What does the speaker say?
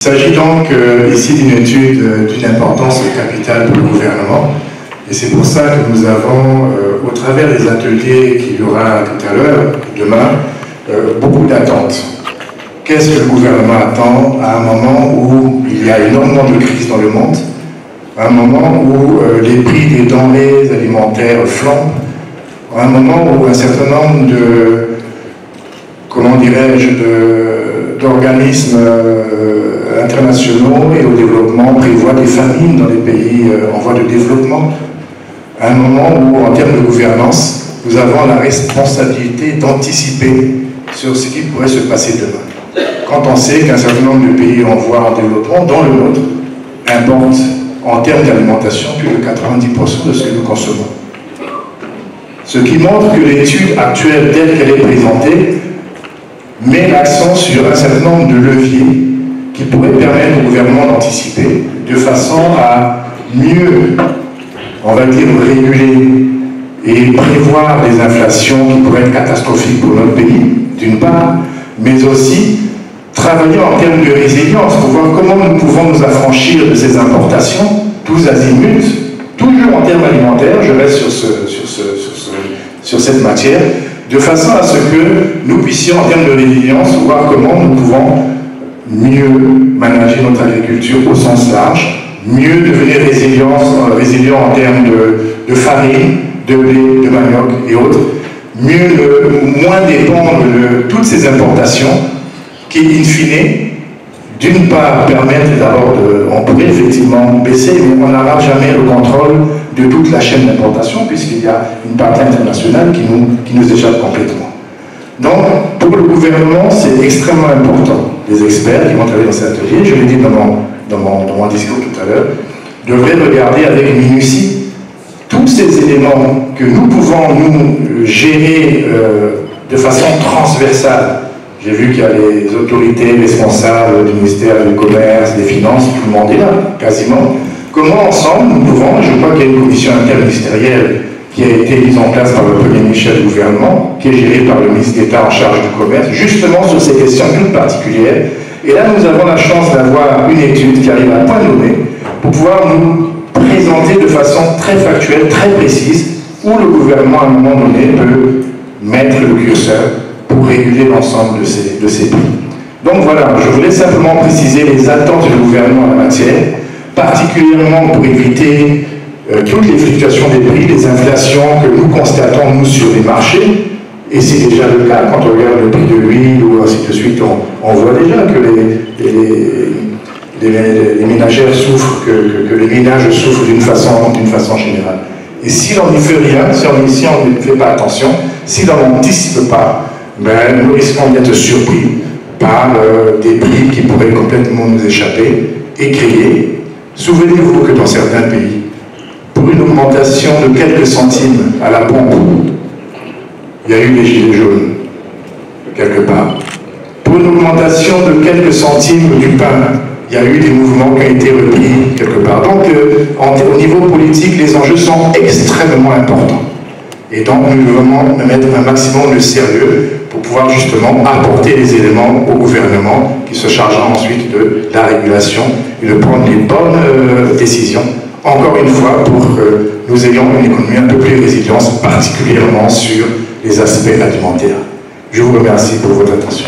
Il s'agit donc ici d'une étude d'une importance capitale pour le gouvernement. Et c'est pour ça que nous avons, au travers des ateliers qu'il y aura tout à l'heure, demain, beaucoup d'attentes. Qu'est-ce que le gouvernement attend à un moment où il y a énormément de crises dans le monde, à un moment où les prix des denrées alimentaires flambent, à un moment où un certain nombre de, comment dirais-je, d'organismes internationaux et au développement prévoient des famines dans les pays en voie de développement, à un moment où, en termes de gouvernance, nous avons la responsabilité d'anticiper sur ce qui pourrait se passer demain. Quand on sait qu'un certain nombre de pays en voie de développement, dont le nôtre, importent en termes d'alimentation plus de 90% de ce que nous consommons. Ce qui montre que l'étude actuelle, telle qu'elle est présentée, met l'accent sur un certain nombre de leviers qui pourraient permettre au gouvernement d'anticiper de façon à mieux, on va dire, réguler et prévoir des inflations qui pourraient être catastrophiques pour notre pays, d'une part, mais aussi travailler en termes de résilience pour voir comment nous pouvons nous affranchir de ces importations, tous azimuts, toujours en termes alimentaires, je reste sur cette matière, de façon à ce que nous puissions, en termes de résilience, voir comment nous pouvons mieux manager notre agriculture au sens large, mieux devenir résilient en termes de farine, de blé, de manioc et autres, moins dépendre de toutes ces importations qui, in fine, d'une part, permettent d'abord on pourrait effectivement baisser, mais on n'aura jamais le contrôle de toute la chaîne d'importation, puisqu'il y a une partie internationale qui nous échappe complètement. Donc, pour le gouvernement, c'est extrêmement important. Les experts qui vont travailler dans cet atelier, je l'ai dit dans mon discours tout à l'heure, devraient regarder avec minutie tous ces éléments que nous pouvons nous gérer de façon transversale. J'ai vu qu'il y a les autorités responsables du ministère du Commerce, des Finances, tout le monde est là, quasiment. Comment ensemble nous pouvons, je crois qu'il y a une commission interministérielle qui a été mise en place par le premier ministre du gouvernement, qui est gérée par le ministre d'État en charge du commerce, justement sur ces questions toutes particulières. Et là, nous avons la chance d'avoir une étude qui arrive à point nommé pour pouvoir nous présenter de façon très factuelle, très précise, où le gouvernement, à un moment donné, peut mettre le curseur pour réguler l'ensemble de ces prix. Donc voilà, je voulais simplement préciser les attentes du gouvernement en la matière, particulièrement pour éviter toutes les fluctuations des prix, les inflations que nous constatons, nous, sur les marchés, et c'est déjà le cas quand on regarde le prix de l'huile ou ainsi de suite, on voit déjà que les ménagères souffrent, que les ménages souffrent d'une façon générale. Et si l'on n'y fait rien, si on ne fait pas attention, si l'on n'anticipe pas, nous risquons d'être surpris par des prix qui pourraient complètement nous échapper et créer. Souvenez-vous que dans certains pays, pour une augmentation de quelques centimes à la pompe, il y a eu des gilets jaunes, quelque part. Pour une augmentation de quelques centimes du pain, il y a eu des mouvements qui ont été repris quelque part. Donc, au niveau politique, les enjeux sont extrêmement importants. Et donc, nous devons mettre un maximum de sérieux pour pouvoir justement apporter les éléments au gouvernement qui se chargera ensuite de la régulation et de prendre les bonnes décisions, encore une fois, pour que nous ayons une économie un peu plus résiliente, particulièrement sur les aspects alimentaires. Je vous remercie pour votre attention.